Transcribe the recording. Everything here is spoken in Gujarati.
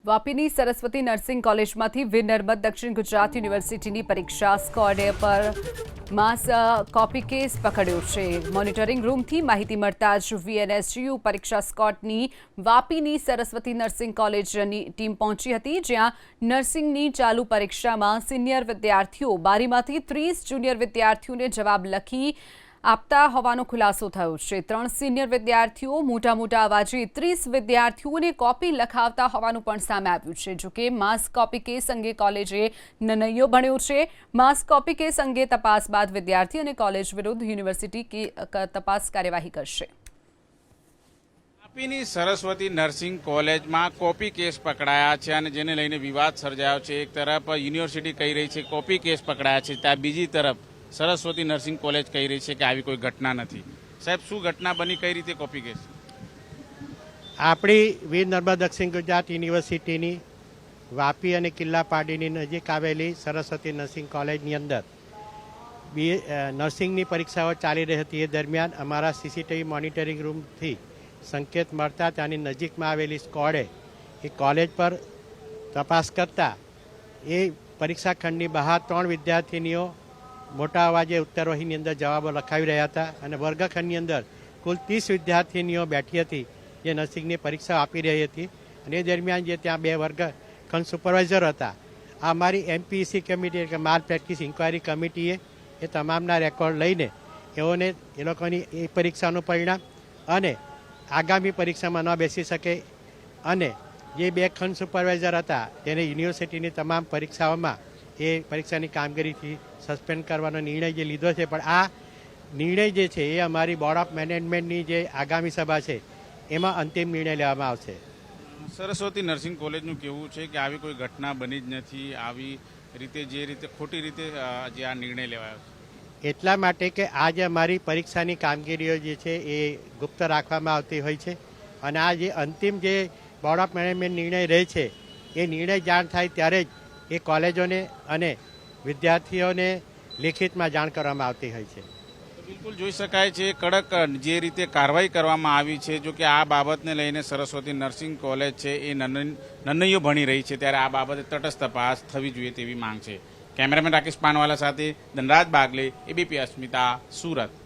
વાપીની સરસ્વતી નર્સિંગ કોલેજમાંથી વીર નર્મદ દક્ષિણ ગુજરાત યુનિવર્સિટીની પરીક્ષા સ્કોડ પર માસ કોપી કેસ પકડ્યો છે। મોનિટરિંગ રૂમથી માહિતી મળતા જ વીએનએસજીયુ પરીક્ષા સ્કોડની વાપીની સરસ્વતી નર્સિંગ કોલેજની ટીમ પહોંચી હતી, જ્યાં નર્સિંગની ચાલુ પરીક્ષામાં સિનિયર વિદ્યાર્થીઓ બારીમાંથી 30 જુનિયર વિદ્યાર્થીઓને જવાબ લખી આપતા હોવાનો ખુલાસો થયો છે। 3 સિનિયર વિદ્યાર્થીઓ મોટા અવાજે 30 વિદ્યાર્થીઓને કોપી લખાવતા હોવાનું પણ સામે આવ્યું છે। જોકે માસ કોપી કેસ અંગે કોલેજે નનૈયો ભણ્યો છે। માસ કોપી કેસ અંગે તપાસ બાદ વિદ્યાર્થી અને કોલેજ વિરુદ્ધ યુનિવર્સિટી તપાસ કાર્યવાહી કરશે। વાપીની સરસ્વતી નર્સિંગ કોલેજમાં કોપી કેસ પકડાયા છે અને જેને લઈને વિવાદ સર્જાયો છે। એક તરફ યુનિવર્સિટી કહી રહી છે કોપી કેસ પકડાયા છે, ત્યાં બીજી તરફ સરસ્વતી નર્સિંગ કોલેજ કહી રહી છે કે આવી કોઈ ઘટના નથી। સાહેબ, શું ઘટના બની, કઈ રીતે કોપી કેસ? આપણી વીર નર્મદ દક્ષિણ ગુજરાત યુનિવર્સિટીની વાપી અને કિલ્લાપાડીની નજીક આવેલી સરસ્વતી નર્સિંગ કોલેજની અંદર નર્સિંગની પરીક્ષાઓ ચાલી રહી હતી। એ દરમિયાન અમારા સીસીટીવી મોનિટરિંગ રૂમથી સંકેત મળતા ત્યાંની નજીકમાં આવેલી સ્કોડે એ કોલેજ પર તપાસ કરતા એ પરીક્ષા ખંડની બહાર 3 વિદ્યાર્થીનીઓ મોટા અવાજે ઉત્તરવહીની અંદર જવાબો લખાવી રહ્યા હતા અને વર્ગખંડની અંદર કુલ 30 વિદ્યાર્થીનીઓ બેઠી હતી જે નર્સિંગની પરીક્ષા આપી રહી હતી। અને એ દરમિયાન જે ત્યાં 2 વર્ગખંડ સુપરવાઇઝર હતા, આ અમારી એમપીસી કમિટી એટલે માલ પ્રેક્ટિસ ઇન્ક્વાયરી કમિટીએ એ તમામના રેકોર્ડ લઈને એ લોકોની એ પરીક્ષાનું પરિણામ અને આગામી પરીક્ષામાં ન બેસી શકે અને જે 2 ખંડ સુપરવાઇઝર હતા તેને યુનિવર્સિટીની તમામ પરીક્ષાઓમાં એ પરીક્ષાની કામગીરીથી સસ્પેન્ડ કરવાનો નિર્ણય જે લીધો છે, પણ આ નિર્ણય જે છે એ અમારી બોર્ડ ઓફ મેનેજમેન્ટની જે આગામી સભા છે એમાં અંતિમ નિર્ણય લેવામાં આવશે। સરસ્વતી નર્સિંગ કોલેજનું કહેવું છે કે આવી કોઈ ઘટના બની જ નથી, આવી રીતે ખોટી રીતે જે આ નિર્ણય લેવાયો છે એટલા માટે કે આ જે અમારી પરીક્ષાની કામગીરીઓ જે છે એ ગુપ્ત રાખવામાં આવતી હોય છે અને આ જે અંતિમ જે બોર્ડ ઓફ મેનેજમેન્ટ નિર્ણય રહે છે એ નિર્ણય જાણ થાય ત્યારે જ એ કોલેજોને અને વિદ્યાર્થીઓને લેખિતમાં જાણ કરવામાં આવતી હોય છે। બિલકુલ જોઈ શકાય છે કડક જે રીતે કાર્યવાહી કરવામાં આવી છે। જો કે આ બાબતને લઈને સરસ્વતી નર્સિંગ કોલેજ છે એ નનૈયો ભણી રહી છે, ત્યારે આ બાબતે તટસ્થ તપાસ થવી જોઈએ તેવી માંગ છે। કેમેરામેન રાકેશ પાનવાલા સાથે ધનરાજ બાગલે, એબીપી અસ્મિતા, સુરત।